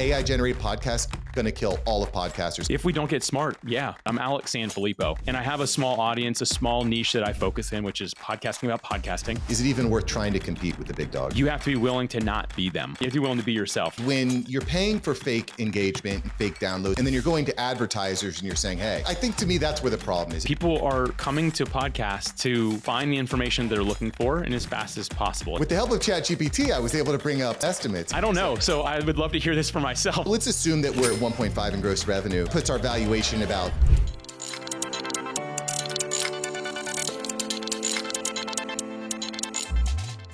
AI generated podcasts going to kill all of podcasters. If we don't get smart, yeah. I'm Alex Sanfilippo, and I have a small audience, a small niche that I focus in, which is podcasting about podcasting. Is it even worth trying to compete with the big dogs? You have to be willing to not be them. You have to be willing to be yourself. When you're paying for fake engagement and fake downloads, and then you're going to advertisers and you're saying, hey, I think to me that's where the problem is. People are coming to podcasts to find the information they're looking for and as fast as possible. With the help of ChatGPT, I was able to bring up estimates. I don't know, so I would love to hear this for myself. Let's assume that we're at 1.5 in gross revenue, puts our valuation about.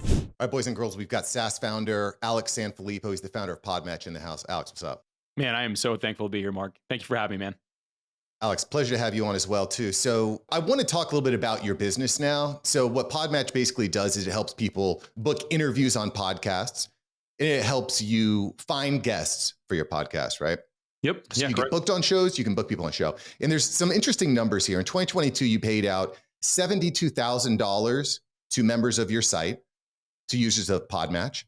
All right, boys and girls, we've got SaaS founder Alex Sanfilippo. He's the founder of PodMatch in the house. Alex, what's up? Man, I am so thankful to be here, Mark. Thank you for having me, man. Alex, pleasure to have you on as well, too. So I want to talk a little bit about your business now. So what PodMatch basically does is it helps people book interviews on podcasts, and it helps you find guests for your podcast, right? Yep. So you get booked on shows, you can book people on show. And there's some interesting numbers here. In 2022, you paid out $72,000 to members of your site, to users of PodMatch.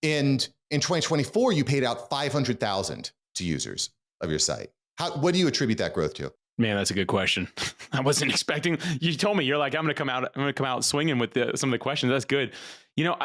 And in 2024, you paid out $500,000 to users of your site. What do you attribute that growth to? Man, that's a good question. I wasn't expecting. You told me, you're like, I'm going to come out swinging with some of the questions. That's good. You know,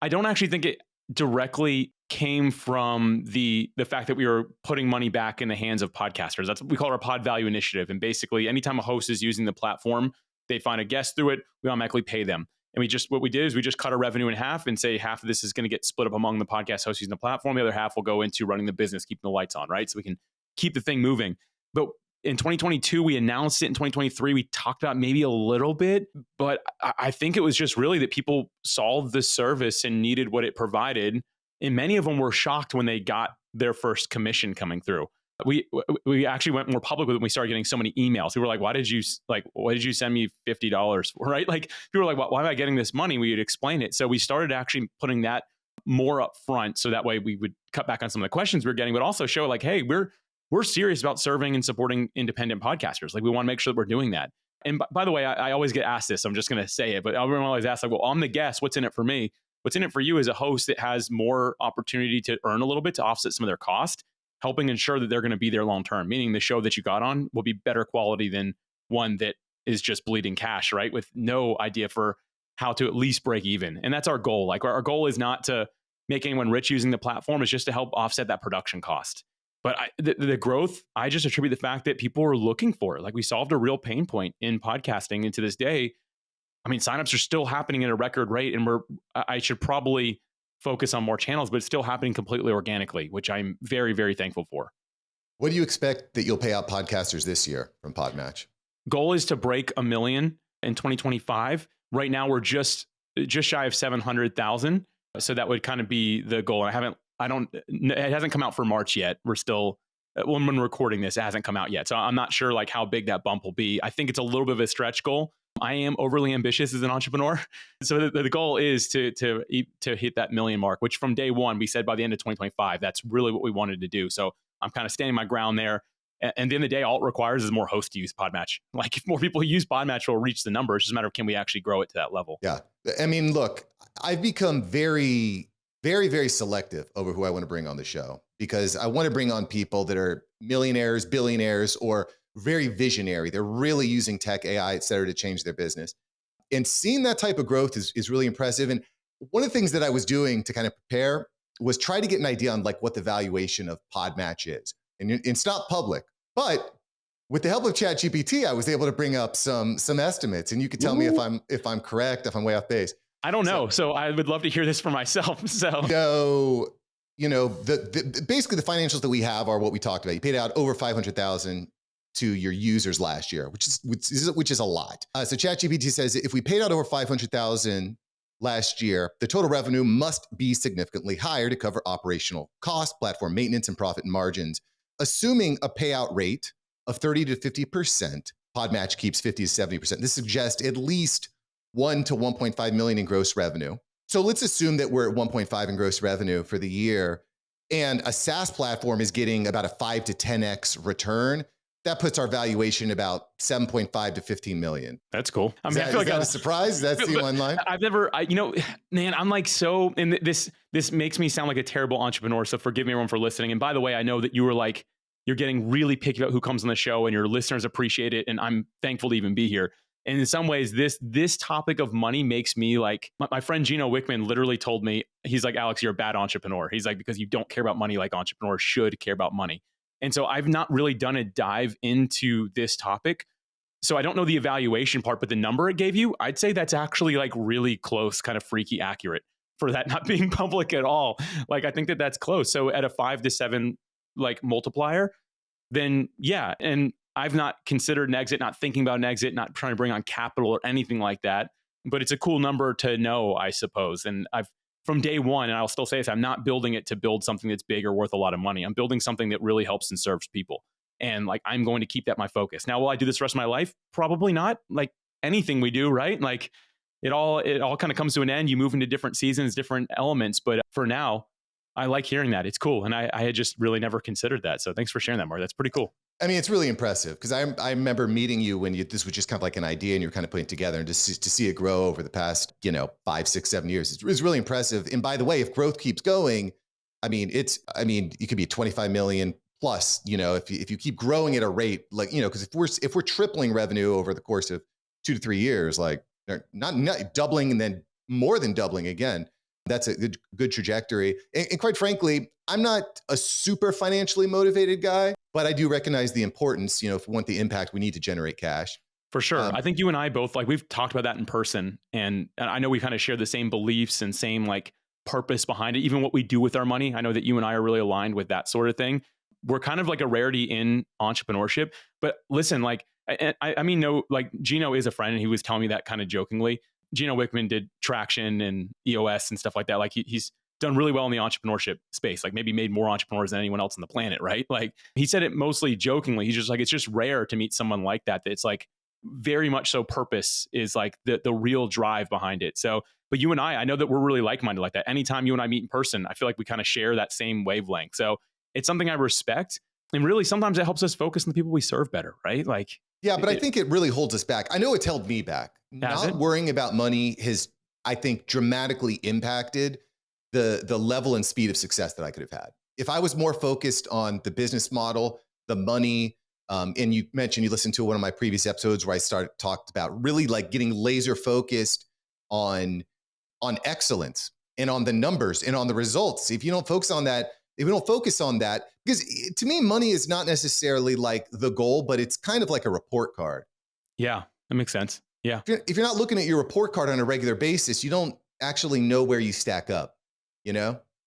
I don't actually think it directly came from the fact that we were putting money back in the hands of podcasters. That's what we call our pod value initiative. And basically, anytime a host is using the platform, they find a guest through it, we automatically pay them. And what we did is we just cut our revenue in half and say half of this is going to get split up among the podcast hosts using the platform. The other half will go into running the business, keeping the lights on, right? So we can keep the thing moving. But in 2022, we announced it. In 2023, we talked about maybe a little bit, but I think it was just really that people saw the service and needed what it provided. And many of them were shocked when they got their first commission coming through. We actually went more public with it when we started getting so many emails. We were like, why did you send me $50? Right? Like people were like, why am I getting this money? We would explain it. So we started actually putting that more up front. So that way we would cut back on some of the questions we were getting, but also show like, hey, we're serious about serving and supporting independent podcasters. Like we want to make sure that we're doing that. And by the way, I always get asked this. So I'm just going to say it, but everyone always asks like, well, I'm the guest. What's in it for me? What's in it for you is a host that has more opportunity to earn a little bit to offset some of their cost, helping ensure that they're going to be there long-term, meaning the show that you got on will be better quality than one that is just bleeding cash, right? With no idea for how to at least break even. And that's our goal. Like our goal is not to make anyone rich using the platform. It's just to help offset that production cost. But the growth, I just attribute the fact that people were looking for it. Like we solved a real pain point in podcasting. And to this day, I mean, signups are still happening at a record rate. And I should probably focus on more channels, but it's still happening completely organically, which I'm very, very thankful for. What do you expect that you'll pay out podcasters this year from PodMatch? Goal is to break 1 million in 2025. Right now, we're just shy of 700,000. So that would kind of be the goal. It hasn't come out for March yet. We're still, when we're recording this, it hasn't come out yet. So I'm not sure like how big that bump will be. I think it's a little bit of a stretch goal. I am overly ambitious as an entrepreneur. So the goal is to hit that 1 million mark, which from day one, we said by the end of 2025, that's really what we wanted to do. So I'm kind of standing my ground there. And at the end of the day, all it requires is more hosts to use PodMatch. Like if more people use PodMatch, we'll reach the number. It's just a matter of can we actually grow it to that level? Yeah. I mean, look, I've become very, very, very selective over who I want to bring on the show because I want to bring on people that are millionaires, billionaires, or very visionary. They're really using tech, AI, et cetera, to change their business. And seeing that type of growth is really impressive. And one of the things that I was doing to kind of prepare was try to get an idea on like what the valuation of PodMatch is. And it's not public, but with the help of ChatGPT, I was able to bring up some estimates. And you could tell me if I'm correct, if I'm way off base. I don't know. So I would love to hear this for myself. So you know, basically the financials that we have are what we talked about. You paid out over 500,000 to your users last year, which is a lot. So ChatGPT says if we paid out over 500,000 last year, the total revenue must be significantly higher to cover operational costs, platform maintenance, and profit margins. Assuming a payout rate of 30 to 50%, PodMatch keeps 50 to 70%. This suggests at least 1 to 1.5 million in gross revenue. So let's assume that we're at 1.5 in gross revenue for the year, and a SaaS platform is getting about a 5 to 10x return. that puts our valuation about 7.5 to 15 million. That's cool. I mean, I feel like a surprise. That's the one line. I've never, man, I'm like so, and this makes me sound like a terrible entrepreneur. So forgive me everyone for listening. And by the way, I know that you were like, you're getting really picky about who comes on the show and your listeners appreciate it. And I'm thankful to even be here. And in some ways, this topic of money makes me like, my friend Gino Wickman literally told me, he's like, Alex, you're a bad entrepreneur. He's like, because you don't care about money like entrepreneurs should care about money. And so I've not really done a dive into this topic. So I don't know the evaluation part, but the number it gave you, I'd say that's actually like really close, kind of freaky accurate for that not being public at all. Like, I think that that's close. So at a 5 to 7 like multiplier, then yeah. And I've not considered an exit, not thinking about an exit, not trying to bring on capital or anything like that. But it's a cool number to know, I suppose. And I've, from day one, and I'll still say this, I'm not building it to build something that's big or worth a lot of money. I'm building something that really helps and serves people. And like, I'm going to keep that my focus. Now, will I do this the rest of my life? Probably not. Like anything we do, right? Like it all kind of comes to an end. You move into different seasons, different elements. But for now, I like hearing that. It's cool. And I had just really never considered that. So thanks for sharing that, Mark. That's pretty cool. I mean, it's really impressive because I remember meeting you when this was just kind of like an idea and you're kind of putting it together, and to see it grow over the past, 5, 6, 7 years. It's really impressive. And by the way, if growth keeps going, I mean, you could be 25 million plus, if you keep growing at a rate like, because if we're tripling revenue over the course of 2 to 3 years, like not doubling and then more than doubling again, that's a good trajectory. And quite frankly, I'm not a super financially motivated guy, but I do recognize the importance, if we want the impact, we need to generate cash. For sure. I think you and I both, like, we've talked about that in person, and I know we kind of share the same beliefs and same like purpose behind it, even what we do with our money. I know that you and I are really aligned with that sort of thing. We're kind of like a rarity in entrepreneurship, but listen, like, I mean, no, like Gino is a friend and he was telling me that kind of jokingly. Gino Wickman did Traction and EOS and stuff like that. Like he's done really well in the entrepreneurship space, like maybe made more entrepreneurs than anyone else on the planet, right? Like he said it mostly jokingly. He's just like, it's just rare to meet someone like that. It's like very much so purpose is like the real drive behind it. So, but you and I know that we're really like-minded like that. Anytime you and I meet in person, I feel like we kind of share that same wavelength. So it's something I respect. And really, sometimes it helps us focus on the people we serve better, right? Like, yeah, but I think it really holds us back. I know it's held me back. Not worrying about money has, I think, dramatically impacted the level and speed of success that I could have had. If I was more focused on the business model, the money, and you mentioned you listened to one of my previous episodes where I talked about really like getting laser focused on excellence and on the numbers and on the results. If you don't focus on that, because to me, money is not necessarily like the goal, but it's kind of like a report card. Yeah, that makes sense. Yeah. If you're not looking at your report card on a regular basis, you don't actually know where you stack up,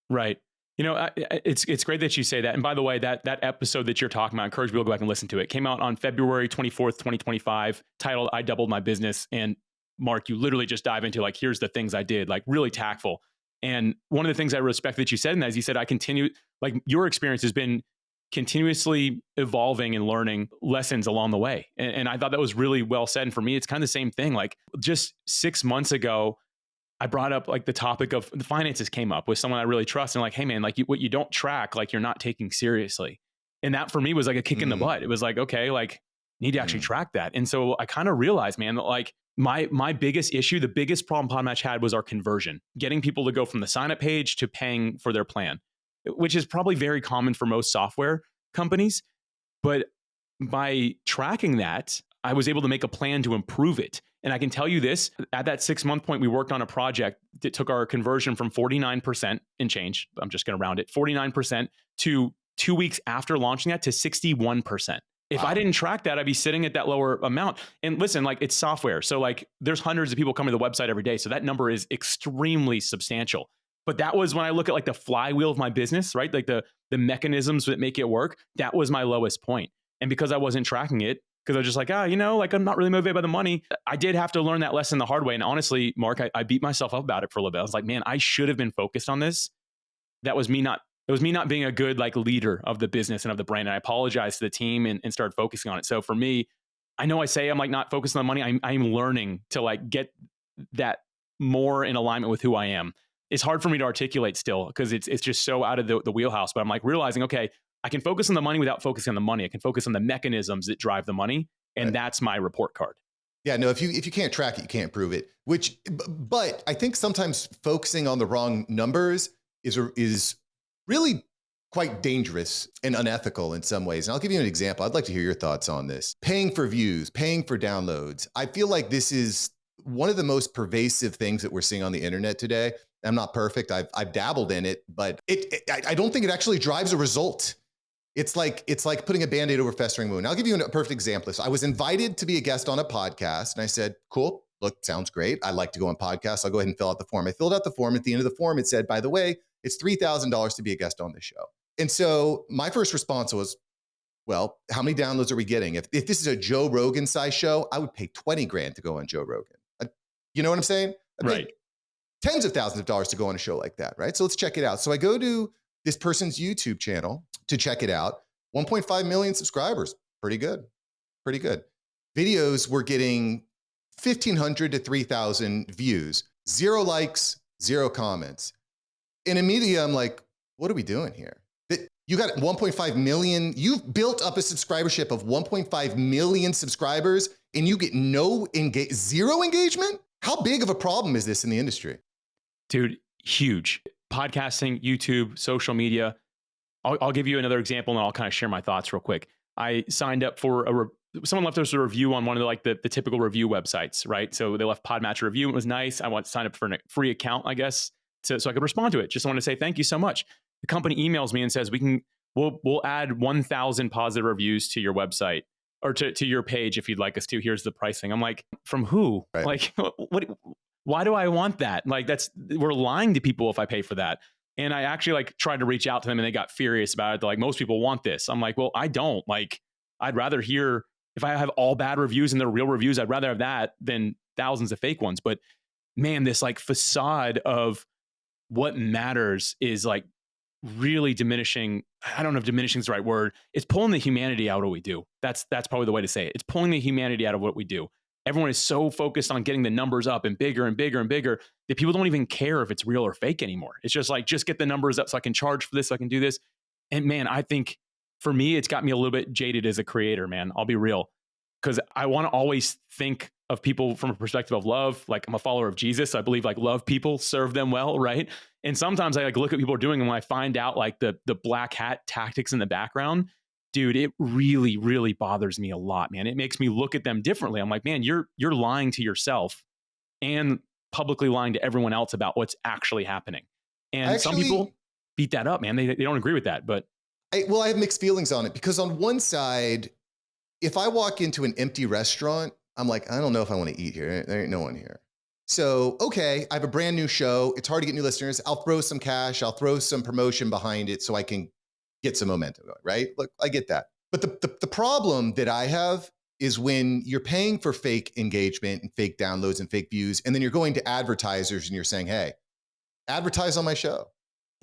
Right. It's great that you say that. And by the way, that episode that you're talking about, I encourage people to go back and listen to it. It came out on February 24th, 2025, titled I Doubled My Business. And Mark, you literally just dive into like, here's the things I did, like really tactful. And one of the things I respect that you said in that is you said, I continue, like your experience has been continuously evolving and learning lessons along the way. And I thought that was really well said. And for me, it's kind of the same thing. Like just 6 months ago, I brought up like the topic of the finances came up with someone I really trust and like, hey man, like what you don't track, like you're not taking seriously. And that for me was like a kick in the butt. It was like, okay, like need to actually track that. And so I kind of realized, man, that like my biggest issue, the biggest problem PodMatch had was our conversion, getting people to go from the sign up page to paying for their plan, which is probably very common for most software companies. But by tracking that, I was able to make a plan to improve it. And I can tell you this, at that 6-month point, we worked on a project that took our conversion from 49% and change. I'm just going to round it, 49% to 2 weeks after launching that to 61%. If I didn't track that, I'd be sitting at that lower amount. And listen, like it's software. So like there's hundreds of people coming to the website every day. So that number is extremely substantial. But that was when I look at like the flywheel of my business, right? Like the mechanisms that make it work, that was my lowest point. And because I wasn't tracking it, because I was just like, like I'm not really motivated by the money. I did have to learn that lesson the hard way. And honestly, Mark, I beat myself up about it for a little bit. I was like, man, I should have been focused on this. It was me not being a good like leader of the business and of the brand. And I apologized to the team and started focusing on it. So for me, I know I say I'm like not focused on the money. I'm learning to like get that more in alignment with who I am. It's hard for me to articulate still because it's just so out of the wheelhouse. But I'm like realizing, okay, I can focus on the money without focusing on the money. I can focus on the mechanisms that drive the money. And that's my report card. Yeah, no, if you can't track it, you can't prove it. But I think sometimes focusing on the wrong numbers is really quite dangerous and unethical in some ways. And I'll give you an example. I'd like to hear your thoughts on this. Paying for views, paying for downloads. I feel like this is one of the most pervasive things that we're seeing on the internet today. I'm not perfect. I've dabbled in it, but I don't think it actually drives a result. It's like putting a Band-Aid over a festering wound. I'll give you a perfect example. So I was invited to be a guest on a podcast, and I said, cool, look, sounds great. I like to go on podcasts. I'll go ahead and fill out the form. I filled out the form. At the end of the form, it said, by the way, it's $3,000 to be a guest on this show. And so my first response was, well, how many downloads are we getting? If this is a Joe Rogan size show, I would pay 20 grand to go on Joe Rogan. You know what I'm saying? Right. Tens of thousands of dollars to go on a show like that, right? So let's check it out. So I go to this person's YouTube channel to check it out. 1.5 million subscribers. Pretty good. Pretty good. Videos were getting 1,500 to 3,000 views, 0 likes, 0 comments. And immediately I'm like, what are we doing here? You got 1.5 million, you've built up a subscribership of 1.5 million subscribers and you get zero engagement? How big of a problem is this in the industry? Dude, huge. Podcasting, YouTube, social media. I'll give you another example and I'll kind of share my thoughts real quick. I signed up for someone left us a review on one of the typical review websites, right? So they left PodMatch a review. It was nice. I want to sign up for a free account, I guess, so I could respond to it. Just want to say thank you so much. The company emails me and says we'll add 1,000 positive reviews to your website or to your page if you'd like us to. Here's the pricing. I'm like, from who? Right. Like, what? Why do I want that? Like, we're lying to people if I pay for that. And I actually tried to reach out to them and they got furious about it. They're like, most people want this. I'm like, well, I don't. Like, I'd rather hear, if I have all bad reviews and they're real reviews, I'd rather have that than thousands of fake ones. But man, this facade of what matters is really diminishing. I don't know if diminishing is the right word. It's pulling the humanity out of what we do. That's probably the way to say it. It's pulling the humanity out of what we do. Everyone is so focused on getting the numbers up and bigger and bigger and bigger that people don't even care if it's real or fake anymore. It's just just get the numbers up so I can charge for this, so I can do this. And man, I think for me, it's got me a little bit jaded as a creator, man. I'll be real. Because I want to always think of people from a perspective of love. Like, I'm a follower of Jesus. So I believe love people, serve them well, right? And sometimes I look at people doing, and when I find out the black hat tactics in the background, dude, it really, really bothers me a lot, man. It makes me look at them differently. I'm like, man, you're lying to yourself and publicly lying to everyone else about what's actually happening. And some people beat that up, man. They don't agree with that, but I have mixed feelings on it because on one side, if I walk into an empty restaurant, I'm like, I don't know if I want to eat here. There ain't no one here. So, okay, I have a brand new show. It's hard to get new listeners. I'll throw some cash. I'll throw some promotion behind it so I can get some momentum going, right? Look, I get that. But the problem that I have is when you're paying for fake engagement and fake downloads and fake views, and then you're going to advertisers and you're saying, hey, advertise on my show.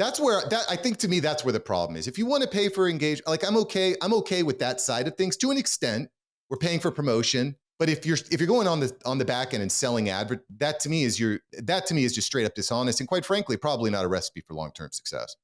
I think to me, that's where the problem is. If you want to pay for engagement, I'm okay with that side of things to an extent. We're paying for promotion. But if you're going on the back end and selling that to me is just straight up dishonest and quite frankly, probably not a recipe for long-term success.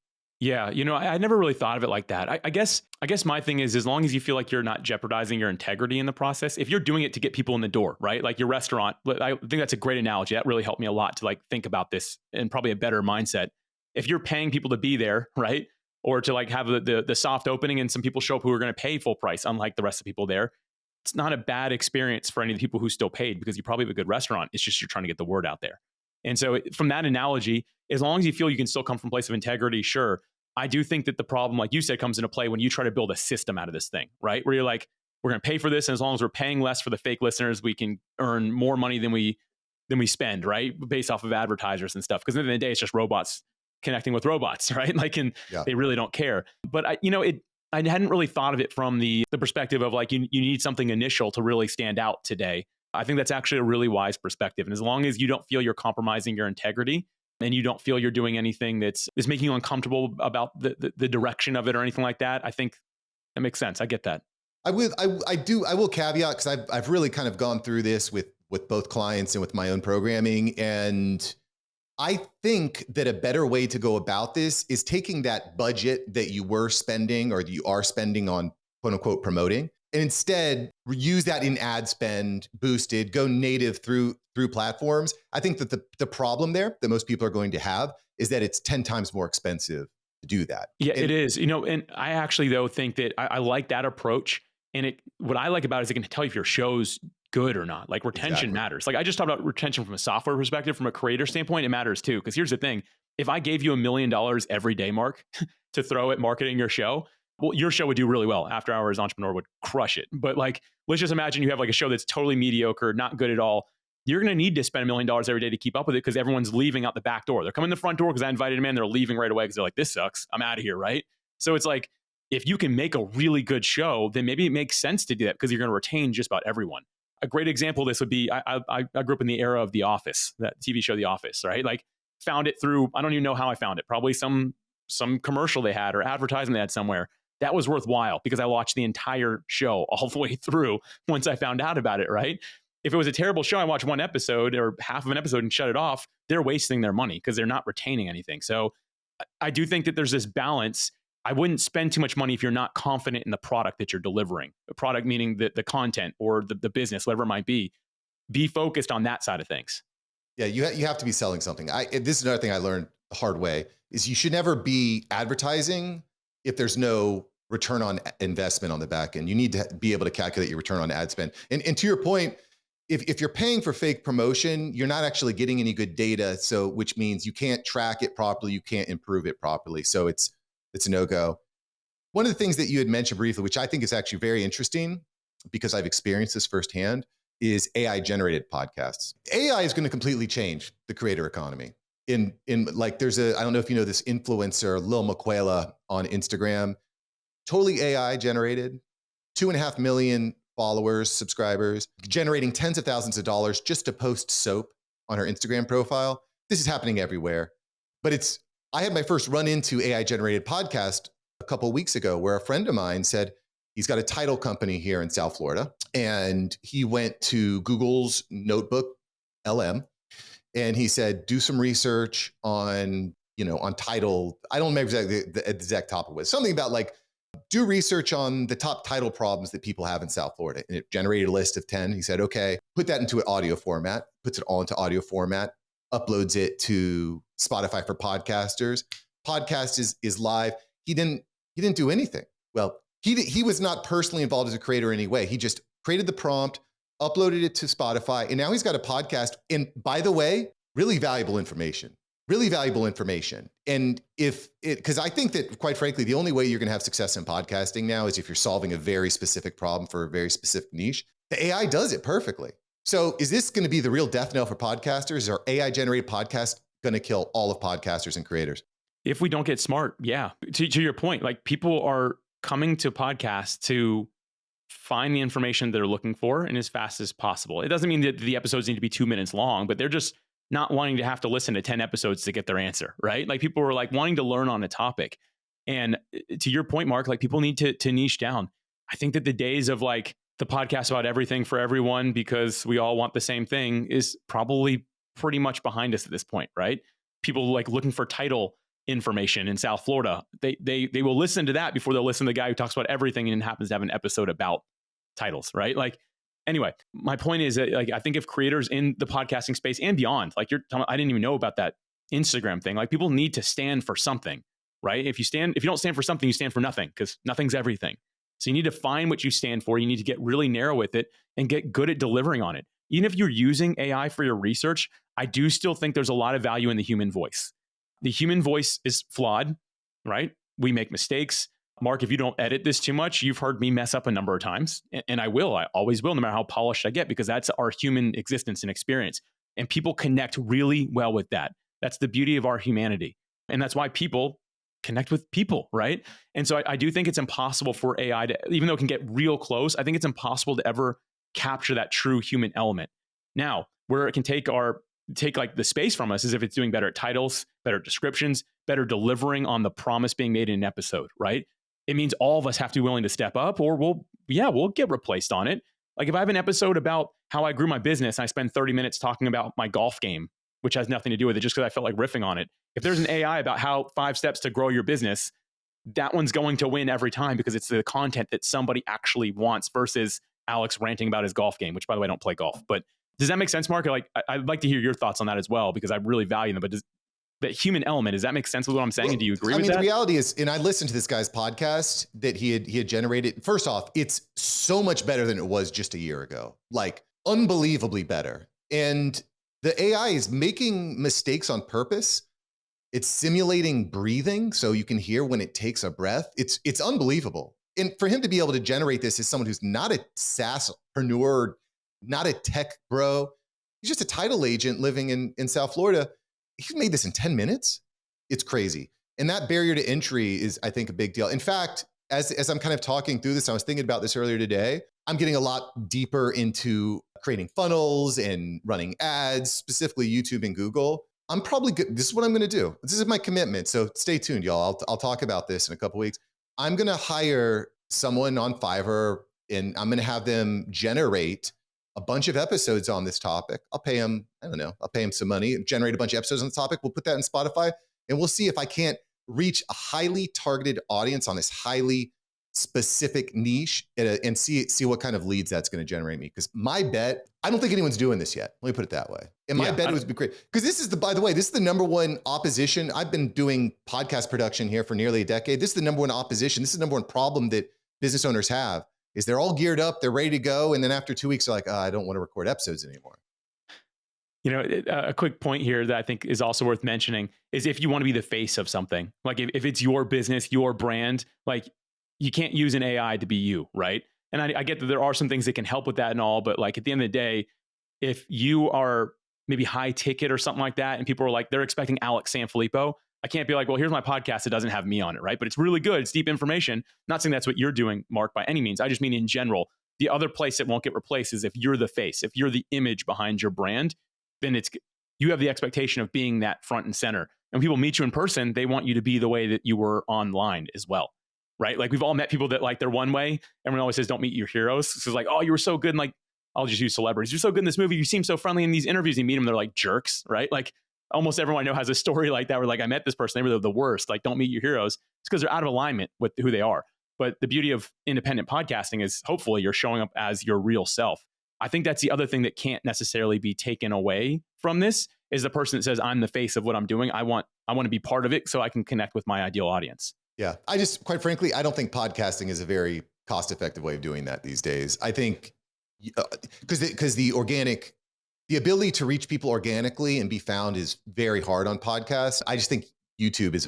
Yeah, I never really thought of it like that. I guess my thing is, as long as you feel like you're not jeopardizing your integrity in the process, if you're doing it to get people in the door, right? Like your restaurant, I think that's a great analogy. That really helped me a lot to think about this and probably a better mindset. If you're paying people to be there, right? Or to have the soft opening and some people show up who are going to pay full price, unlike the rest of the people there, it's not a bad experience for any of the people who still paid because you probably have a good restaurant. It's just you're trying to get the word out there. And so from that analogy, as long as you feel you can still come from a place of integrity, sure. I do think that the problem, like you said, comes into play when you try to build a system out of this thing, right? Where you're like, we're going to pay for this. And as long as we're paying less for the fake listeners, we can earn more money than we spend, right? Based off of advertisers and stuff. Because at the end of the day, it's just robots connecting with robots, right? They really don't care. But I hadn't really thought of it from the perspective of you need something initial to really stand out today. I think that's actually a really wise perspective. And as long as you don't feel you're compromising your integrity and you don't feel you're doing anything that's making you uncomfortable about the direction of it or anything like that, I think that makes sense. I get that. I will caveat because I've really kind of gone through this with both clients and with my own programming. And I think that a better way to go about this is taking that budget that you were spending or that you are spending on quote unquote promoting, and instead use that in ad spend, boosted, go native through platforms. I think that the problem there that most people are going to have is that it's 10 times more expensive to do that. Yeah, it is. And I actually though think that I like that approach. And what I like about it is it can tell you if your show's good or not. Like retention matters. Like I just talked about retention from a software perspective, from a creator standpoint, it matters too. Because here's the thing: if I gave you $1 million every day, Mark, to throw at marketing your show, well, your show would do really well. After Hours Entrepreneur would crush it. But like, let's just imagine you have like a show that's totally mediocre, not good at all. You're going to need to spend $1 million every day to keep up with it because everyone's leaving out the back door. They're coming in the front door because I invited them in. They're leaving right away because they're like, this sucks. I'm out of here, right? So it's like, if you can make a really good show, then maybe it makes sense to do that because you're going to retain just about everyone. A great example of this would be, I grew up in the era of The Office, that TV show The Office, right? Like found it through, I don't even know how I found it, probably some commercial they had or advertisement they had somewhere. That was worthwhile because I watched the entire show all the way through once I found out about it, right? If it was a terrible show, I watched one episode or half of an episode and shut it off, they're wasting their money because they're not retaining anything. So I do think that there's this balance. I wouldn't spend too much money if you're not confident in the product that you're delivering. The product meaning the content or the business, whatever it might be. Be focused on that side of things. Yeah, you have to be selling something. This is another thing I learned the hard way, is you should never be advertising if there's no return on investment on the back end. You need to be able to calculate your return on ad spend. And to your point, if you're paying for fake promotion, you're not actually getting any good data. So which means you can't track it properly, you can't improve it properly. So it's a no-go. One of the things that you had mentioned briefly, which I think is actually very interesting because I've experienced this firsthand, is AI-generated podcasts. AI is going to completely change the creator economy. In like, there's I don't know if you know this influencer, Lil Maquela on Instagram, totally AI generated, 2.5 million followers, subscribers, generating tens of thousands of dollars just to post soap on her Instagram profile. This is happening everywhere. But I had my first run into AI generated podcast a couple of weeks ago where a friend of mine said he's got a title company here in South Florida. And he went to Google's Notebook LM and he said, do some research on title. I don't remember exactly the exact topic was. Something about like, do research on the top title problems that people have in South Florida. And it generated a list of 10. He said, okay, put that into an audio format, puts it all into audio format, uploads it to Spotify for podcasters. Podcast is live. He didn't do anything. Well, he was not personally involved as a creator in any way. He just created the prompt, uploaded it to Spotify, and now he's got a podcast. And by the way, really valuable information. And because I think that, quite frankly, the only way you're going to have success in podcasting now is if you're solving a very specific problem for a very specific niche. The AI does it perfectly. So is this going to be the real death knell for podcasters? Are AI generated podcasts going to kill all of podcasters and creators? If we don't get smart, yeah. To your point, like people are coming to podcasts to find the information they're looking for and as fast as possible. It doesn't mean that the episodes need to be 2 minutes long, but they're just not wanting to have to listen to 10 episodes to get their answer, right? Like people were like wanting to learn on a topic. And to your point, Mark, like people need to niche down. I think that the days of like the podcast about everything for everyone because we all want the same thing is probably pretty much behind us at this point, right? People like looking for title information in South Florida. They will listen to that before they'll listen to the guy who talks about everything and happens to have an episode about titles, right? Like, anyway, my point is that like I think if creators in the podcasting space and beyond, like I didn't even know about that Instagram thing. Like people need to stand for something, right? If you don't stand for something, you stand for nothing because nothing's everything. So you need to find what you stand for. You need to get really narrow with it and get good at delivering on it. Even if you're using AI for your research, I do still think there's a lot of value in the human voice. The human voice is flawed, right? We make mistakes. Mark, if you don't edit this too much, you've heard me mess up a number of times. And I always will, no matter how polished I get, because that's our human existence and experience. And people connect really well with that. That's the beauty of our humanity. And that's why people connect with people, right? And so I do think it's impossible for AI to, even though it can get real close, I think it's impossible to ever capture that true human element. Now, where it can take like the space from us is if it's doing better at titles, better descriptions, better delivering on the promise being made in an episode, right? It means all of us have to be willing to step up or we'll get replaced on it. Like if I have an episode about how I grew my business and I spend 30 minutes talking about my golf game, which has nothing to do with it, just because I felt like riffing on it. If there's an AI about how 5 steps to grow your business, that one's going to win every time because it's the content that somebody actually wants versus Alex ranting about his golf game, which by the way, I don't play golf. But does that make sense, Mark? I'd like to hear your thoughts on that as well, because I really value them. But does that human element, does that make sense with what I'm saying? And do you agree with that? The reality is, and I listened to this guy's podcast that he had generated. First off, it's so much better than it was just a year ago, like unbelievably better. And the AI is making mistakes on purpose. It's simulating breathing so you can hear when it takes a breath. It's unbelievable. And for him to be able to generate this as someone who's not a SaaSpreneur, not a tech bro, he's just a title agent living in South Florida. He made this in 10 minutes. It's crazy. And that barrier to entry is, I think, a big deal. In fact, as I'm kind of talking through this, I was thinking about this earlier today. I'm getting a lot deeper into creating funnels and running ads, specifically YouTube and Google. I'm probably good. This is what I'm going to do. This is my commitment. So stay tuned, y'all. I'll talk about this in a couple of weeks. I'm going to hire someone on Fiverr and I'm going to have them generate a bunch of episodes on this topic. I'll pay them, I don't know, I'll pay them some money, generate a bunch of episodes on the topic. We'll put that in Spotify and we'll see if I can't reach a highly targeted audience on this highly specific niche and see what kind of leads that's going to generate me. Because my bet, I don't think anyone's doing this yet. Let me put it that way. And my bet would be great. Because this is by the way, this is the number one opposition. I've been doing podcast production here for nearly a decade. This is the number one opposition. This is the number one problem that business owners have is they're all geared up, they're ready to go. And then after 2 weeks, they're like, I don't want to record episodes anymore. You know, a quick point here that I think is also worth mentioning is if you want to be the face of something, like if it's your business, your brand, like you can't use an AI to be you, right? And I get that there are some things that can help with that and all, but like at the end of the day, if you are maybe high ticket or something like that, and people are like, they're expecting Alex Sanfilippo, I can't be like, well, here's my podcast. It doesn't have me on it, right? But it's really good. It's deep information. Not saying that's what you're doing, Mark, by any means. I just mean in general, the other place that won't get replaced is if you're the face, if you're the image behind your brand, then you have the expectation of being that front and center. And when people meet you in person, they want you to be the way that you were online as well. Right? Like we've all met people that like they're one way. Everyone always says, don't meet your heroes. So it's like, oh, you were so good. And like, I'll just use celebrities. You're so good in this movie. You seem so friendly in these interviews. You meet them, they're like jerks, right? Like almost everyone I know has a story like that where like, I met this person, they were the worst. Like, don't meet your heroes. It's because they're out of alignment with who they are. But the beauty of independent podcasting is hopefully you're showing up as your real self. I think that's the other thing that can't necessarily be taken away from this is the person that says, I'm the face of what I'm doing. I want to be part of it so I can connect with my ideal audience. Yeah. I just, quite frankly, I don't think podcasting is a very cost-effective way of doing that these days. I think because the ability to reach people organically and be found is very hard on podcasts. I just think YouTube is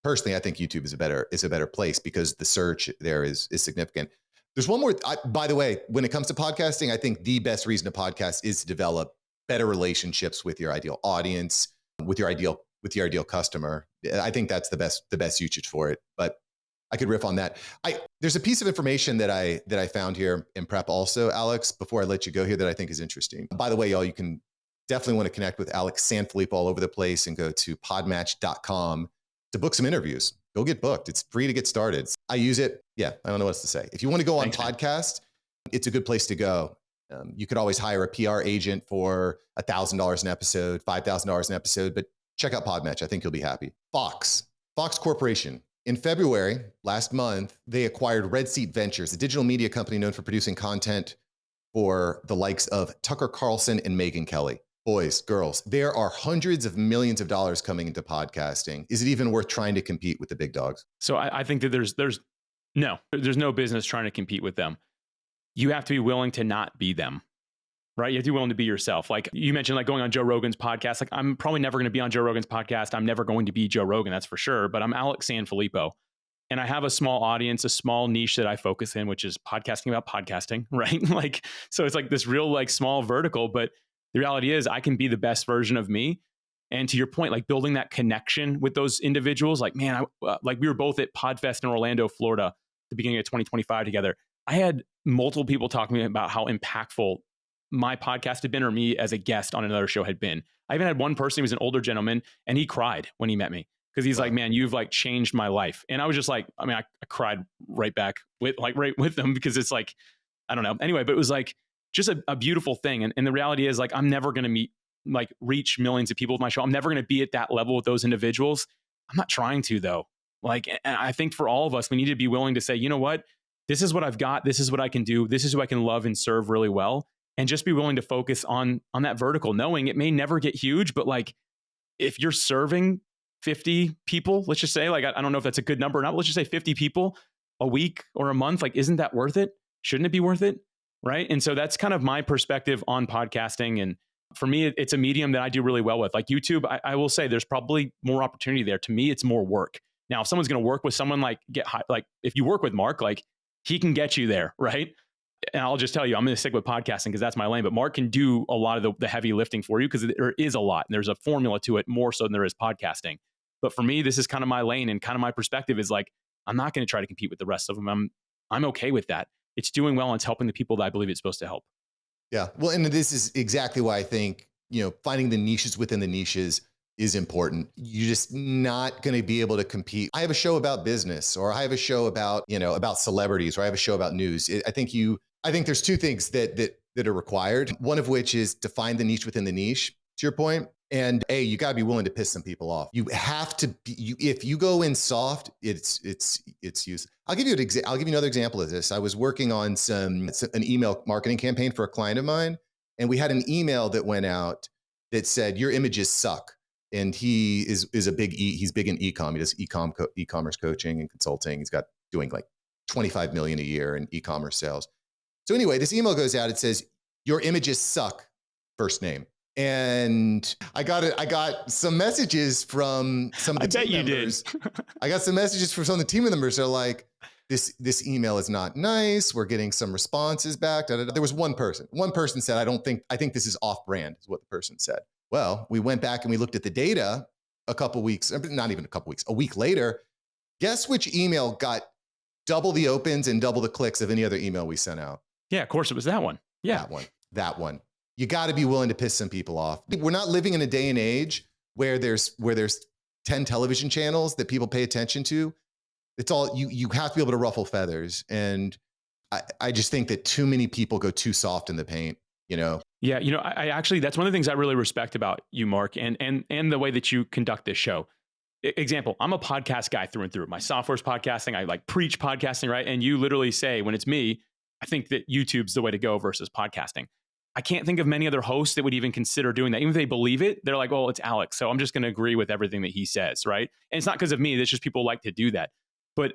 personally, I think YouTube is a better place because the search there is significant. There's one more, by the way, when it comes to podcasting, I think the best reason to podcast is to develop better relationships with your ideal audience, with your ideal customer. I think that's the best usage for it, but I could riff on that. There's a piece of information that I found here in prep also, Alex, before I let you go here that I think is interesting. By the way, y'all, you can definitely want to connect with Alex Sanfilippo all over the place and go to podmatch.com to book some interviews. Go get booked. It's free to get started. I use it. Yeah, I don't know what else to say. If you want to go on podcast, it's a good place to go. You could always hire a PR agent for $1,000 an episode, $5,000 an episode, but check out PodMatch. I think you'll be happy. Fox Corporation. In February, last month, they acquired Red Seat Ventures, a digital media company known for producing content for the likes of Tucker Carlson and Megyn Kelly. Boys, girls, there are hundreds of millions of dollars coming into podcasting. Is it even worth trying to compete with the big dogs? So I think that there's no business trying to compete with them. You have to be willing to not be them, right? You have to be willing to be yourself. Like you mentioned, like going on Joe Rogan's podcast. Like I'm probably never going to be on Joe Rogan's podcast. I'm never going to be Joe Rogan, that's for sure. But I'm Alex Sanfilippo. And I have a small audience, a small niche that I focus in, which is podcasting about podcasting, right? Like, so it's like this real like small vertical, but the reality is I can be the best version of me. And to your point, like building that connection with those individuals, like, man, like we were both at PodFest in Orlando, Florida, at the beginning of 2025 together. I had multiple people talk to me about how impactful my podcast had been or me as a guest on another show had been. I even had one person, he was an older gentleman, and he cried when he met me because he's like, man, you've like changed my life. And I was just like, I mean, I cried right back with them because it's like, I don't know. Anyway, but it was like just a beautiful thing. And the reality is like, I'm never going to meet like reach millions of people with my show. I'm never going to be at that level with those individuals. I'm not trying to though. Like, and I think for all of us, we need to be willing to say, you know what, this is what I've got. This is what I can do. This is who I can love and serve really well. And just be willing to focus on that vertical, knowing it may never get huge, but like if you're serving 50 people, let's just say, like, I don't know if that's a good number or not, but let's just say 50 people a week or a month, like, isn't that worth it? Shouldn't it be worth it? Right. And so that's kind of my perspective on podcasting. And for me, it's a medium that I do really well with. Like YouTube, I will say there's probably more opportunity there. To me, it's more work. Now, if someone's going to work with someone, like like if you work with Mark, like he can get you there, right? And I'll just tell you, I'm going to stick with podcasting because that's my lane. But Mark can do a lot of the heavy lifting for you because there is a lot. And there's a formula to it more so than there is podcasting. But for me, this is kind of my lane, and kind of my perspective is like, I'm not going to try to compete with the rest of them. I'm okay with that. It's doing well and it's helping the people that I believe it's supposed to help. Yeah. Well, and this is exactly why I think, finding the niches within the niches is important. You're just not going to be able to compete. I have a show about business, or I have a show about, about celebrities, or I have a show about news. I think there's two things that are required. One of which is to find the niche within the niche, to your point. And you got to be willing to piss some people off. You have to be, if you go in soft, it's useless. I'll give you another example of this. I was working on an email marketing campaign for a client of mine, and we had an email that went out that said, "Your images suck." And he is he's big in e-com. He does e-commerce coaching and consulting. He's doing like 25 million a year in e-commerce sales. So anyway, this email goes out. It says, "Your images suck," first name. And I got some messages from some of the team members. I got some messages from some of the team members. They're like, this email is not nice. We're getting some responses back. Da, da, da. There was one person. One person said, I think this is off brand, is what the person said. Well, we went back and we looked at the data a week later. Guess which email got double the opens and double the clicks of any other email we sent out? Yeah, of course it was that one. Yeah. That one. You got to be willing to piss some people off. We're not living in a day and age where there's 10 television channels that people pay attention to. It's all you have to be able to ruffle feathers. And I just think that too many people go too soft in the paint, Yeah. I actually, that's one of the things I really respect about you, Mark, and the way that you conduct this show. Example, I'm a podcast guy through and through. My software's podcasting. I like preach podcasting, right? And you literally say, when it's me, I think that YouTube's the way to go versus podcasting. I can't think of many other hosts that would even consider doing that. Even if they believe it, they're like, "Oh, it's Alex, so I'm just going to agree with everything that he says," right? And it's not because of me. It's just people like to do that. But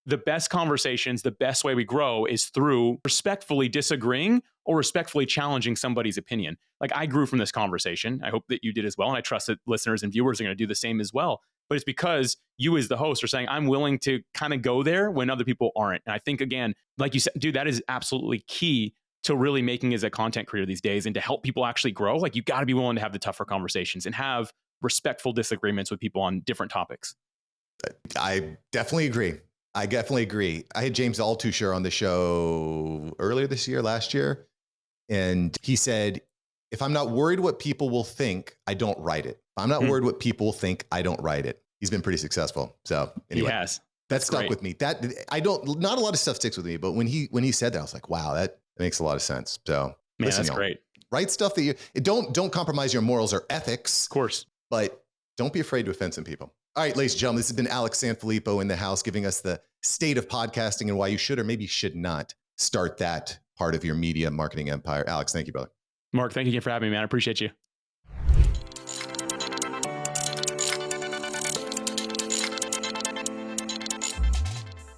the best conversations, the best way we grow is through respectfully disagreeing or respectfully challenging somebody's opinion. Like, I grew from this conversation. I hope that you did as well. And I trust that listeners and viewers are going to do the same as well. But it's because you as the host are saying, I'm willing to kind of go there when other people aren't. And I think, again, like you said, dude, that is absolutely key to really making as a content creator these days, and to help people actually grow. Like, you got to be willing to have the tougher conversations and have respectful disagreements with people on different topics. I definitely agree. I had James Altucher on the show last year. And he said, if I'm not worried what people will think, I don't write it. If I'm not worried what people think, I don't write it. He's been pretty successful. So anyway, he has. That stuck with me. Not a lot of stuff sticks with me, but when he said that, I was like, wow, that makes a lot of sense. So man, that's great. Write stuff that don't compromise your morals or ethics. Of course. But don't be afraid to offend some people. All right, ladies and gentlemen, this has been Alex Sanfilippo in the house, giving us the state of podcasting and why you should or maybe should not start that part of your media marketing empire. Alex, thank you, brother. Mark, thank you again for having me, man. I appreciate you.